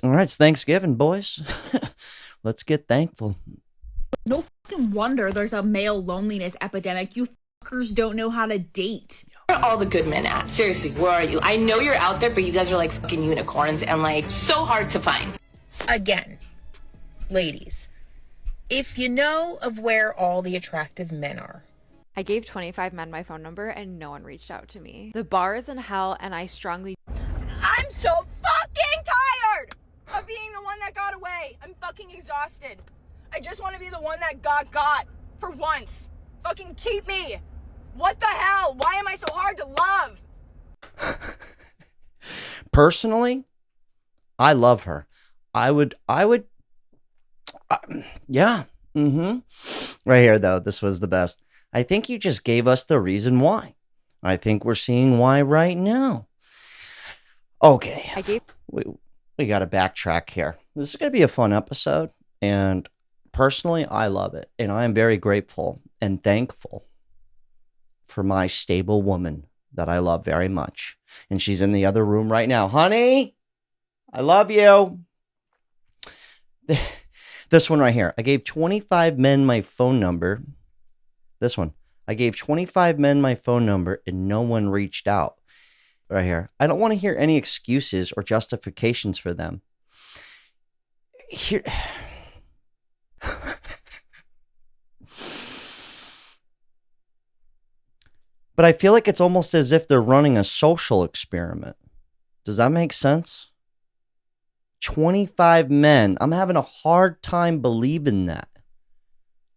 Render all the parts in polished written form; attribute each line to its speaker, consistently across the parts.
Speaker 1: All right, it's Thanksgiving, boys. Let's get thankful.
Speaker 2: No fucking wonder there's a male loneliness epidemic. You fuckers don't know how to date.
Speaker 3: Where are all the good men at? Seriously, where are you? I know you're out there, but you guys are like fucking unicorns and like so hard to find.
Speaker 4: Again, ladies, if you know of where all the attractive men are.
Speaker 5: I gave 25 men my phone number and no one reached out to me. The bar is in hell and I strongly...
Speaker 6: I'm so fucking tired of being the one that got away. I'm fucking exhausted. I just want to be the one that got for once. Fucking keep me. What the hell? Why am I so hard to love?
Speaker 1: Personally, I love her. Yeah. Right here, though, this was the best. I think you just gave us the reason why. I think we're seeing why right now. Okay. We got to backtrack here. This is going to be a fun episode. And personally, I love it. And I am very grateful and thankful for my stable woman that I love very much. And she's in the other room right now. Honey, I love you. This one right here. I gave 25 men my phone number. This one. I gave 25 men my phone number and no one reached out. Right here. I don't want to hear any excuses or justifications for them. Here. But I feel like it's almost as if they're running a social experiment. Does that make sense? 25 men. I'm having a hard time believing that.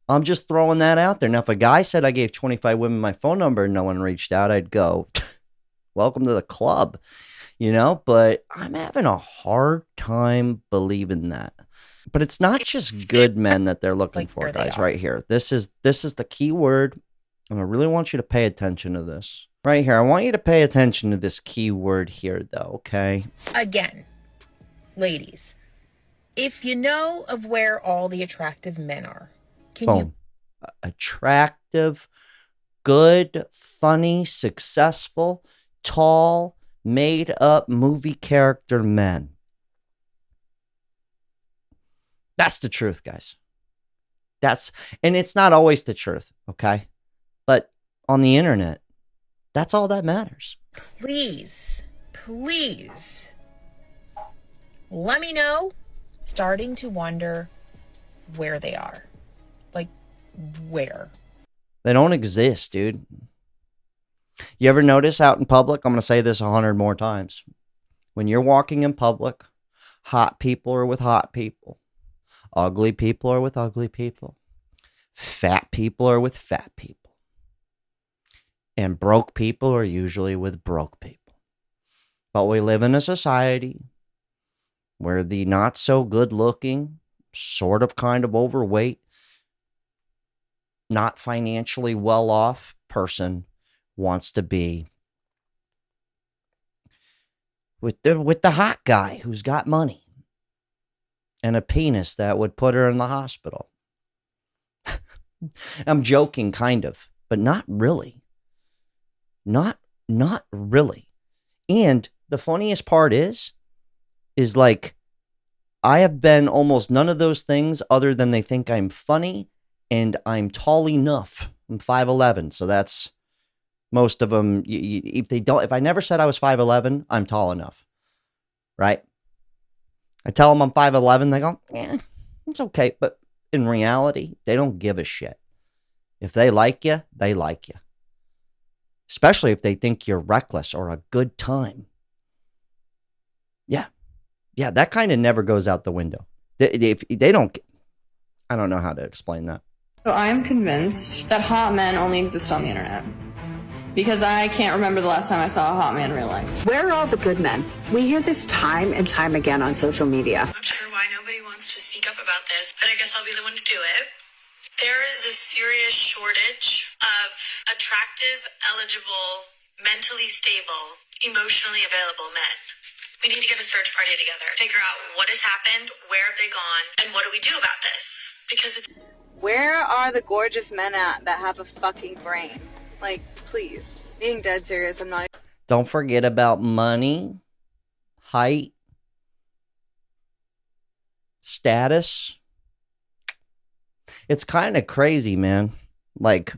Speaker 1: I'm just throwing that out there. Now, if a guy said I gave 25 women my phone number and no one reached out, I'd go, welcome to the club, you know? But I'm having a hard time believing that. But it's not just good men that they're looking for, guys, right here. This is the key word. And I really want you to pay attention to this. Right here. I want you to pay attention to this key word here, though, okay?
Speaker 4: Again, ladies, if you know of where all the attractive men are,
Speaker 1: Boom. Attractive, good, funny, successful, tall, made-up movie character men. That's the truth, guys. And it's not always the truth, okay? But on the internet, that's all that matters.
Speaker 4: Please, let me know. Starting to wonder where they are. Like, where?
Speaker 1: They don't exist, dude. You ever notice out in public? I'm going to say this 100 more times. When you're walking in public, hot people are with hot people. Ugly people are with ugly people. Fat people are with fat people. And broke people are usually with broke people. But we live in a society where the not so good looking, sort of kind of overweight, not financially well off person wants to be with the hot guy who's got money and a penis that would put her in the hospital. I'm joking, kind of, but not really. Not really. And the funniest part is like, I have been almost none of those things other than they think I'm funny and I'm tall enough. I'm 5'11", so that's most of them. If I never said I was 5'11", I'm tall enough, right? I tell them I'm 5'11", they go, it's okay. But in reality, they don't give a shit. If they like you, they like you. Especially if they think you're reckless or a good time. Yeah, that kind of never goes out the window. If they don't, I don't know how to explain that.
Speaker 7: So I am convinced that hot men only exist on the internet. Because I can't remember the last time I saw a hot man in real life.
Speaker 8: Where are all the good men? We hear this time and time again on social media.
Speaker 9: I'm not sure why nobody wants to speak up about this, but I guess I'll be the one to do it. There is a serious shortage of attractive, eligible, mentally stable, emotionally available men. We need to get a search party together, figure out what has happened, where have they gone, and what do we do about this? Because it's...
Speaker 10: Where are the gorgeous men at that have a fucking brain? Like, please. Being dead serious, I'm not...
Speaker 1: Don't forget about money, height, status, it's kind of crazy, man. Like,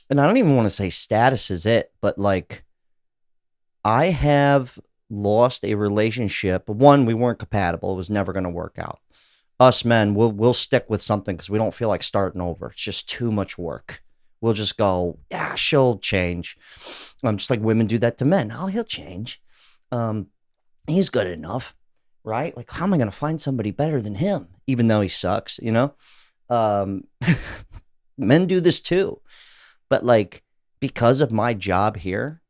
Speaker 1: and I don't even want to say status is it, but like, I have lost a relationship. One, we weren't compatible. It was never going to work out. Us men, we'll stick with something because we don't feel like starting over. It's just too much work. We'll just go, yeah, she'll change. Just like women do that to men. Oh, he'll change. He's good enough, right? Like, how am I going to find somebody better than him? Even though he sucks, you know? Men do this too. But like, because of my job here,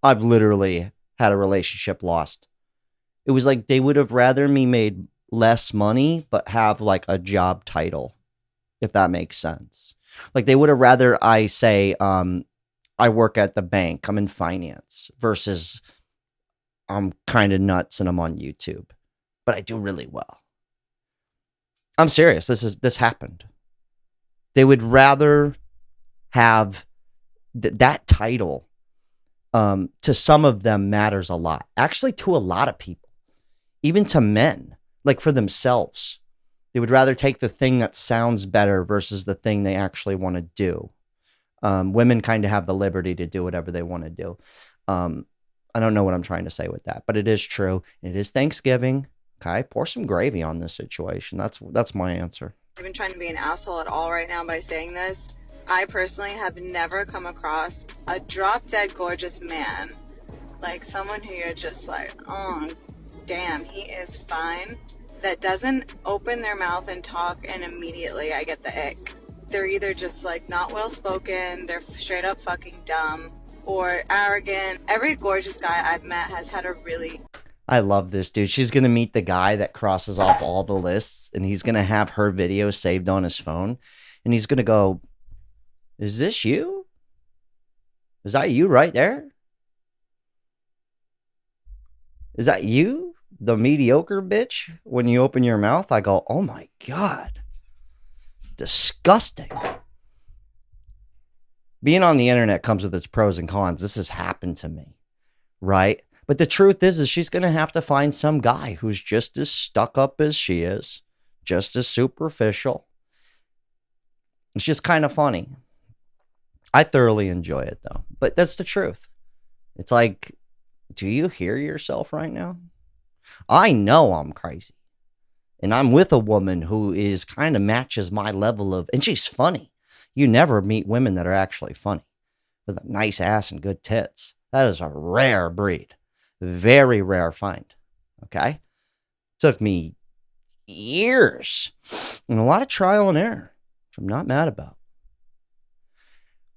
Speaker 1: I've literally had a relationship lost. It was like they would have rather me made less money, but have like a job title, if that makes sense. Like they would have rather I say, I work at the bank, I'm in finance, versus I'm kind of nuts and I'm on YouTube, but I do really well. I'm serious. This happened. They would rather have that title. To some of them matters a lot. Actually, to a lot of people, even to men, like for themselves, they would rather take the thing that sounds better versus the thing they actually want to do. Women kind of have the liberty to do whatever they want to do. I don't know what I'm trying to say with that, but it is true. It is Thanksgiving. Okay, pour some gravy on this situation. That's my answer.
Speaker 10: Even trying to be an asshole at all right now by saying this. I personally have never come across a drop-dead gorgeous man, like someone who you're just like, oh, damn, he is fine, that doesn't open their mouth and talk and immediately I get the ick. They're either just like not well-spoken, they're straight up fucking dumb, or arrogant. Every gorgeous guy I've met has had a really...
Speaker 1: I love this, dude. She's going to meet the guy that crosses off all the lists, and he's going to have her video saved on his phone, and he's going to go, is this you? Is that you right there? Is that you? The mediocre bitch? When you open your mouth, I go, oh my God. Disgusting. Being on the internet comes with its pros and cons. This has happened to me, right? But the truth is she's going to have to find some guy who's just as stuck up as she is, just as superficial. It's just kind of funny. I thoroughly enjoy it, though. But that's the truth. It's like, do you hear yourself right now? I know I'm crazy. And I'm with a woman who is kind of matches my level of... And she's funny. You never meet women that are actually funny. With a nice ass and good tits. That is a rare breed. Very rare find. Okay? Took me years. And a lot of trial and error. Which I'm not mad about.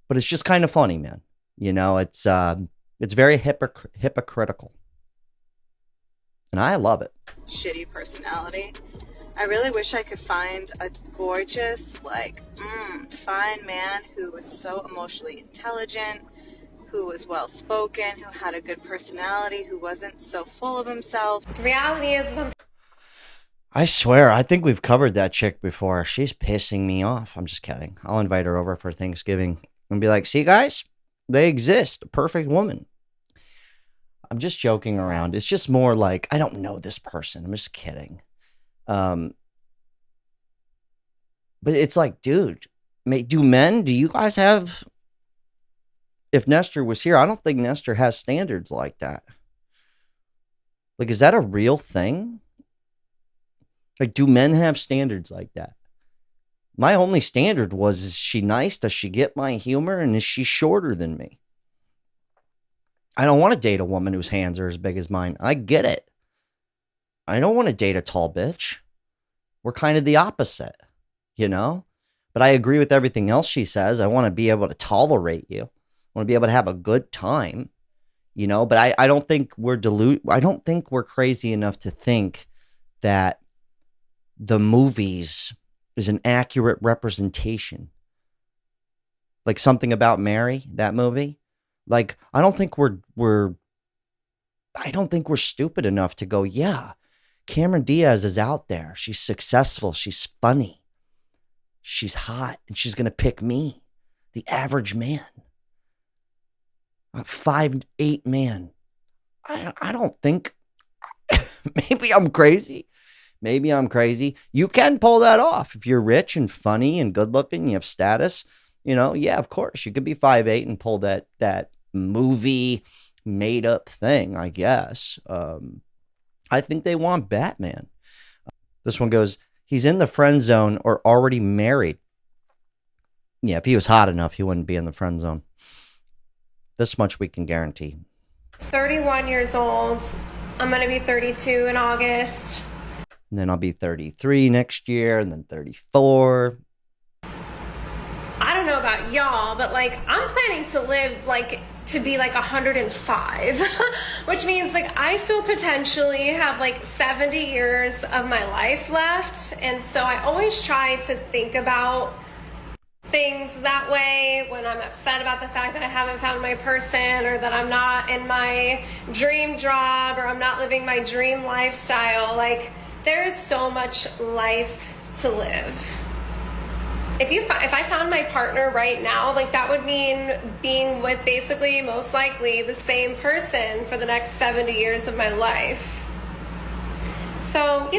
Speaker 1: But it's just kind of funny, man. You know, it's very hypocritical. And I love it.
Speaker 10: Shitty personality. I really wish I could find a gorgeous, like, fine man who was so emotionally intelligent, who was well-spoken, who had a good personality, who wasn't so full of himself.
Speaker 11: The reality is...
Speaker 1: I swear, I think we've covered that chick before. She's pissing me off. I'm just kidding. I'll invite her over for Thanksgiving. And be like, see guys, they exist. A perfect woman. I'm just joking around. It's just more like, I don't know this person. I'm just kidding. But it's like, dude, do you guys have, if Nestor was here, I don't think Nestor has standards like that. Like, is that a real thing? Like, do men have standards like that? My only standard was, is she nice? Does she get my humor? And is she shorter than me? I don't want to date a woman whose hands are as big as mine. I get it. I don't want to date a tall bitch. We're kind of the opposite, you know? But I agree with everything else she says. I want to be able to tolerate you. I want to be able to have a good time, you know? But I don't think I don't think we're crazy enough to think that the movies is an accurate representation. Like Something About Mary, that movie. Like, I don't think we're stupid enough to go, yeah, Cameron Diaz is out there. She's successful. She's funny. She's hot. And she's going to pick me, the average man. A 5'8" man. I don't think, maybe I'm crazy. Maybe I'm crazy. You can pull that off if you're rich and funny and good looking, you have status. Yeah, of course. You could be 5'8" and pull that movie made up thing, I guess. I think they want Batman. This one goes, he's in the friend zone or already married. Yeah, if he was hot enough, he wouldn't be in the friend zone. This much we can guarantee.
Speaker 11: 31 years old. I'm going to be 32 in August.
Speaker 1: And then I'll be 33 next year, and then 34.
Speaker 11: I don't know about y'all, but like I'm planning to live like to be like 105, which means like I still potentially have like 70 years of my life left. And so I always try to think about things that way when I'm upset about the fact that I haven't found my person, or that I'm not in my dream job, or I'm not living my dream lifestyle. Like, there's so much life to live. If I found my partner right now, like that would mean being with basically most likely the same person for the next 70 years of my life. So,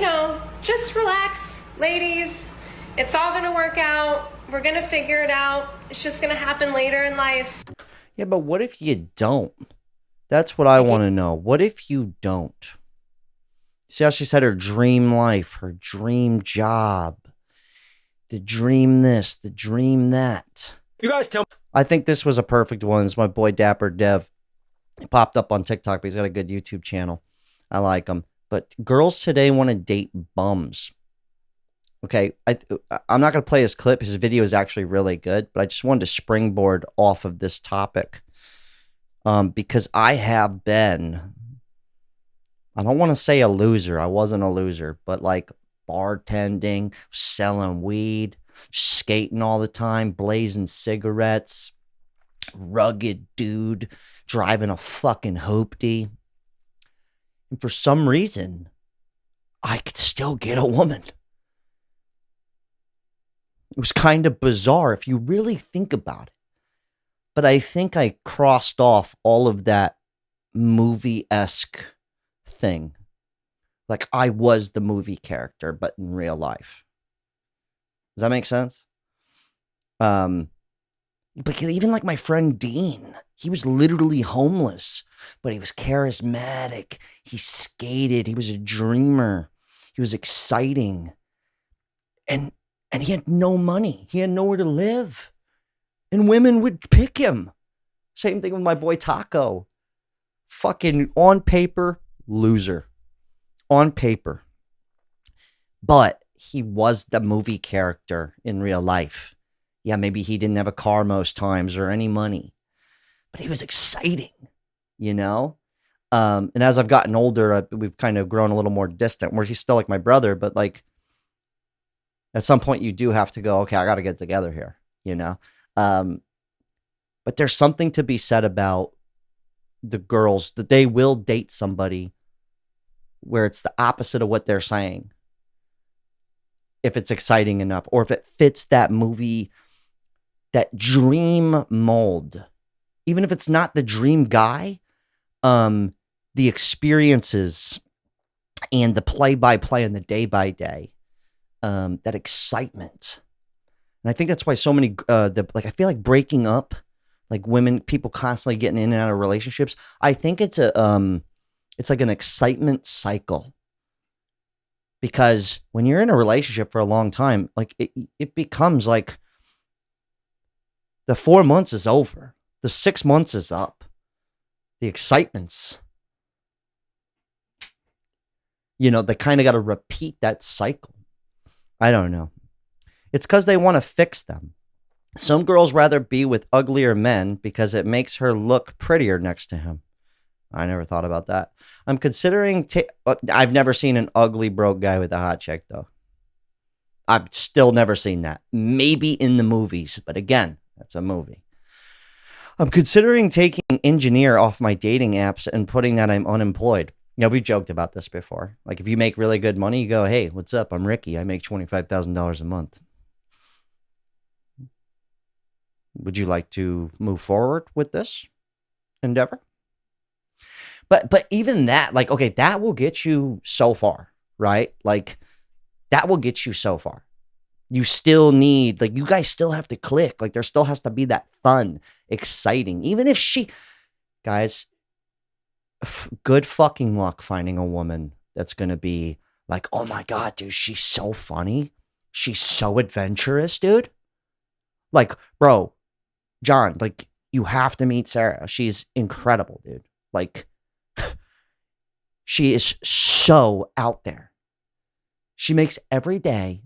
Speaker 11: just relax, ladies. It's all gonna work out. We're gonna figure it out. It's just gonna happen later in life.
Speaker 1: Yeah, but what if you don't? That's what I want to know. What if you don't? See how she said her dream life, her dream job, the dream this, the dream that.
Speaker 12: You guys tell me.
Speaker 1: I think this was a perfect one. It's my boy Dapper Dev. He popped up on TikTok, but he's got a good YouTube channel. I like him. But girls today want to date bums. Okay, I'm not going to play his clip. His video is actually really good, but I just wanted to springboard off of this topic because I have been, I don't want to say a loser. I wasn't a loser, but like bartending, selling weed, skating all the time, blazing cigarettes, rugged dude, driving a fucking hoopty. And for some reason, I could still get a woman. It was kind of bizarre if you really think about it. But I think I crossed off all of that movie-esque thing. Like I was the movie character, but in real life. Does that make sense? But even like my friend Dean, he was literally homeless, but he was charismatic. He skated. He was a dreamer. He was exciting. And he had no money. He had nowhere to live. And women would pick him. Same thing with my boy Taco. Fucking on paper, loser. On paper. But he was the movie character in real life. Yeah, maybe he didn't have a car most times or any money. But he was exciting, And as I've gotten older, we've kind of grown a little more distant. Where he's still like my brother, but like, at some point, you do have to go, okay, I got to get together here, But there's something to be said about the girls that they will date somebody where it's the opposite of what they're saying. If it's exciting enough, or if it fits that movie, that dream mold, even if it's not the dream guy, the experiences and the play-by-play and the day-by-day. That excitement. And I think that's why so many, I feel like breaking up, like people constantly getting in and out of relationships. I think it's it's like an excitement cycle. Because when you're in a relationship for a long time, like it becomes like the 4 months is over. The 6 months is up. The excitement's, they kind of got to repeat that cycle. I don't know. It's because they want to fix them. Some girls rather be with uglier men because it makes her look prettier next to him. I never thought about that. I'm considering... I've never seen an ugly, broke guy with a hot chick, though. I've still never seen that. Maybe in the movies, but again, that's a movie. I'm considering taking engineer off my dating apps and putting that I'm unemployed. We joked about this before. Like, if you make really good money, you go, hey, what's up? I'm Ricky. I make $25,000 a month. Would you like to move forward with this endeavor? But even that, like, okay, that will get you so far, right? Like, That will get you so far. You still need, like, you guys still have to click. Like, there still has to be that fun, exciting. Even if guys, good fucking luck finding a woman that's going to be like, oh my God, dude, she's so funny. She's so adventurous, dude. Like, bro, John, like, you have to meet Sarah. She's incredible, dude. Like, she is so out there. She makes every day.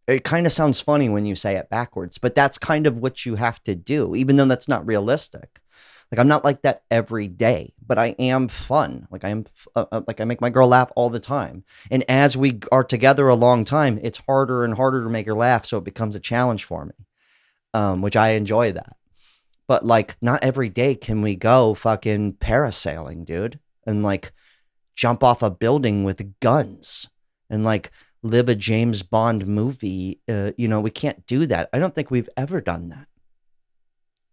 Speaker 1: It kind of sounds funny when you say it backwards, but that's kind of what you have to do, even though that's not realistic. Like, I'm not like that every day, but I am fun. Like, I am, like, I make my girl laugh all the time. And as we are together a long time, it's harder and harder to make her laugh. So it becomes a challenge for me, which I enjoy that. But, like, not every day can we go fucking parasailing, dude, and, like, jump off a building with guns and, like, live a James Bond movie. You know, we can't do that. I don't think we've ever done that.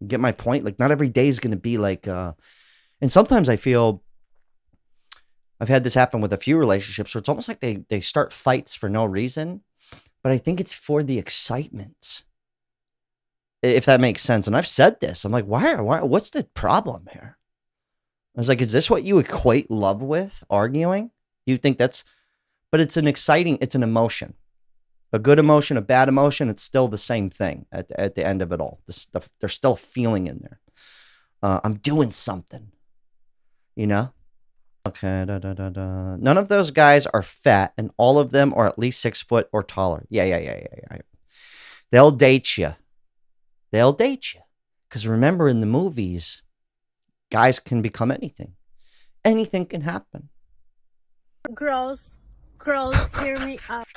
Speaker 1: Get my point? Like, not every day is going to be like, and sometimes I feel I've had this happen with a few relationships where it's almost like they start fights for no reason, but I think it's for the excitement, if that makes sense. And I've said this. I'm like, why, what's the problem here? I was like, is this what you equate love with? Arguing? You think that's, but it's it's an emotion. A good emotion, a bad emotion, it's still the same thing at the end of it all. There's still a feeling in there. I'm doing something, you know? Okay, None of those guys are fat, and all of them are at least 6 foot or taller. Yeah. They'll date you. Because remember, in the movies, guys can become anything. Anything can happen.
Speaker 12: Girls, hear me out.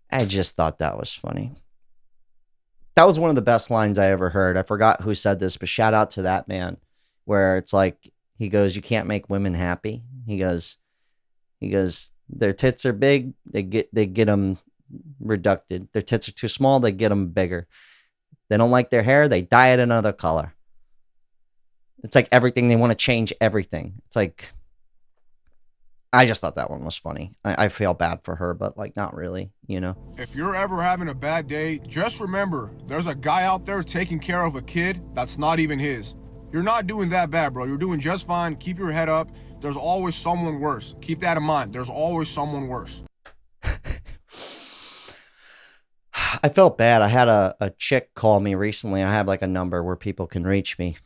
Speaker 1: I just thought that was funny. That was one of the best lines I ever heard. I forgot who said this, but shout out to that man, where it's like, he goes, you can't make women happy. He goes, their tits are big. They get them reducted. Their tits are too small. They get them bigger. They don't like their hair. They dye it another color. It's like everything. They want to change everything. It's like, I just thought that one was funny. I feel bad for her, but, like, not really, you know?
Speaker 13: If you're ever having a bad day, just remember, there's a guy out there taking care of a kid that's not even his. You're not doing that bad, bro. You're doing just fine. Keep your head up. There's always someone worse. Keep that in mind. There's always someone worse.
Speaker 1: I felt bad. I had a chick call me recently. I have, like, a number where people can reach me.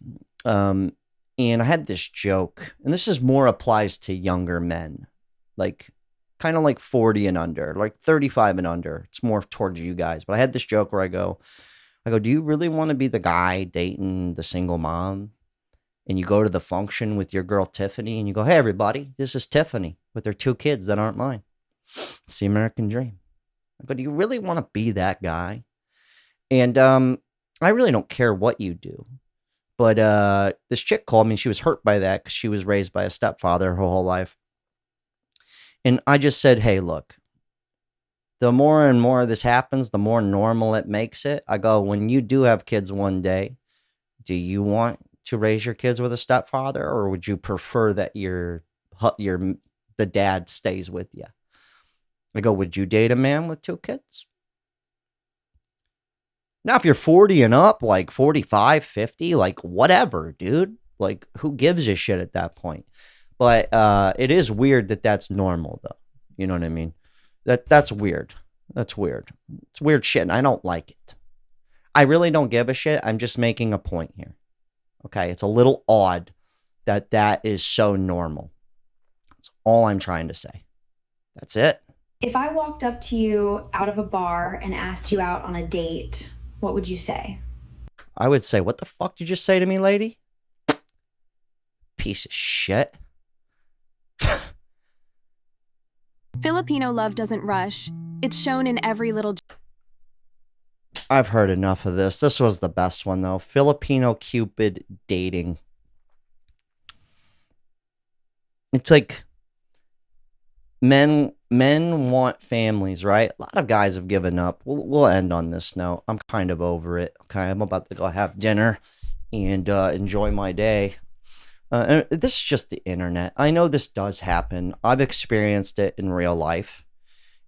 Speaker 1: And I had this joke, and this is more applies to younger men, like, kind of like 40 and under, like 35 and under. It's more towards you guys. But I had this joke where I go, do you really want to be the guy dating the single mom? And you go to the function with your girl Tiffany, and you go, hey, everybody, this is Tiffany with her 2 kids that aren't mine. It's the American dream. I go, do you really want to be that guy? And I really don't care what you do. But this chick called me, and she was hurt by that because she was raised by a stepfather her whole life. And I just said, hey, look, the more and more this happens, the more normal it makes it. I go, when you do have kids one day, do you want to raise your kids with a stepfather, or would you prefer that the dad stays with you? I go, would you date a man with 2 kids? Now, if you're 40 and up, like 45, 50, like whatever, dude, like who gives a shit at that point? But it is weird that that's normal, though. You know what I mean? That's weird. That's weird. It's weird shit, and I don't like it. I really don't give a shit. I'm just making a point here. Okay, it's a little odd that is so normal. That's all I'm trying to say. That's it.
Speaker 14: If I walked up to you out of a bar and asked you out on a date, what would you say?
Speaker 1: I would say, what the fuck did you just say to me, lady? Piece of shit.
Speaker 15: Filipino love doesn't rush. It's shown in every little...
Speaker 1: I've heard enough of this. This was the best one, though. Filipino Cupid dating. It's like men want families, right? A lot of guys have given up. We'll end on this note. I'm kind of over it. Okay, I'm about to go have dinner and enjoy my day. And this is just the internet. I know this does happen. I've experienced it in real life.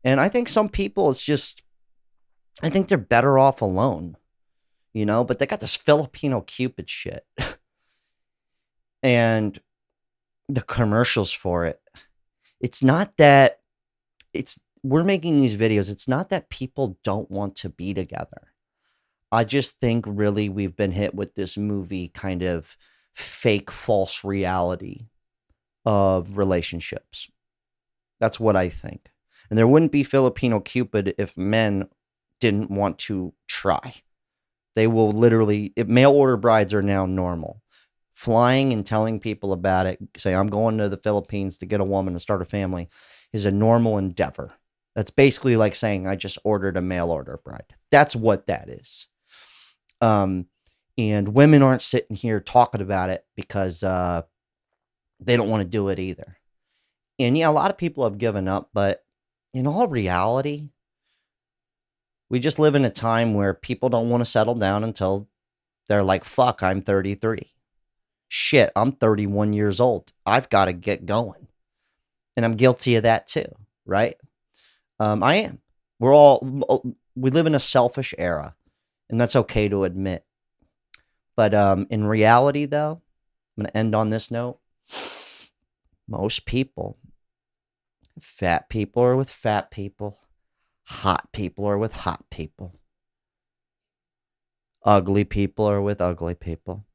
Speaker 1: And I think some people, it's just, I think they're better off alone, you know, but they got this Filipino Cupid shit. And the commercials for it. It's not that we're making these videos. It's not that people don't want to be together. I just think really we've been hit with this movie kind of fake false reality of relationships. That's what I think. And there wouldn't be Filipino Cupid if men didn't want to try. They will literally, mail order brides are now normal. Flying and telling people about it, say, I'm going to the Philippines to get a woman to start a family, is a normal endeavor. That's basically like saying, I just ordered a mail order bride. That's what that is. And women aren't sitting here talking about it because they don't want to do it either. And yeah, a lot of people have given up, but in all reality, we just live in a time where people don't want to settle down until they're like, fuck, I'm 33. Shit, I'm 31 years old. I've got to get going. And I'm guilty of that too, right? I am. We live in a selfish era, and that's okay to admit. But in reality, though, I'm going to end on this note. Most people, fat people are with fat people. Hot people are with hot people. Ugly people are with ugly people.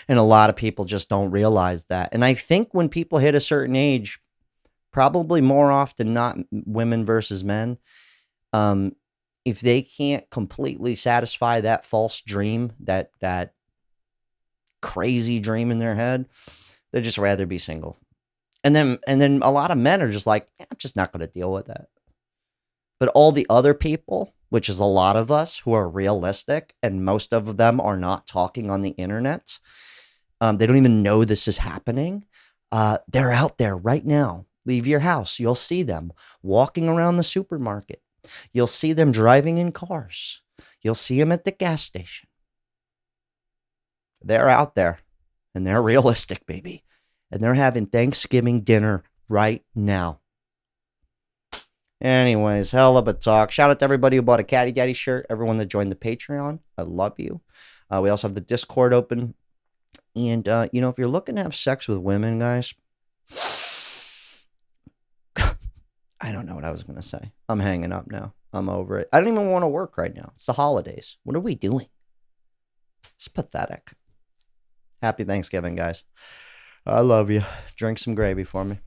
Speaker 1: And a lot of people just don't realize that. And I think when people hit a certain age, probably more often not women versus men, if they can't completely satisfy that false dream, that crazy dream in their head, they'd just rather be single. And then a lot of men are just like, I'm just not going to deal with that. But all the other people, which is a lot of us who are realistic, and most of them are not talking on the internet. They don't even know this is happening. They're out there right now. Leave your house. You'll see them walking around the supermarket. You'll see them driving in cars. You'll see them at the gas station. They're out there, and they're realistic, baby. And they're having Thanksgiving dinner right now. Anyways, hell of a talk. Shout out to everybody who bought a Caddy Daddy shirt. Everyone that joined the Patreon. I love you. We also have the Discord open. And, you know, if you're looking to have sex with women, guys, I don't know what I was going to say. I'm hanging up now. I'm over it. I don't even want to work right now. It's the holidays. What are we doing? It's pathetic. Happy Thanksgiving, guys. I love you. Drink some gravy for me.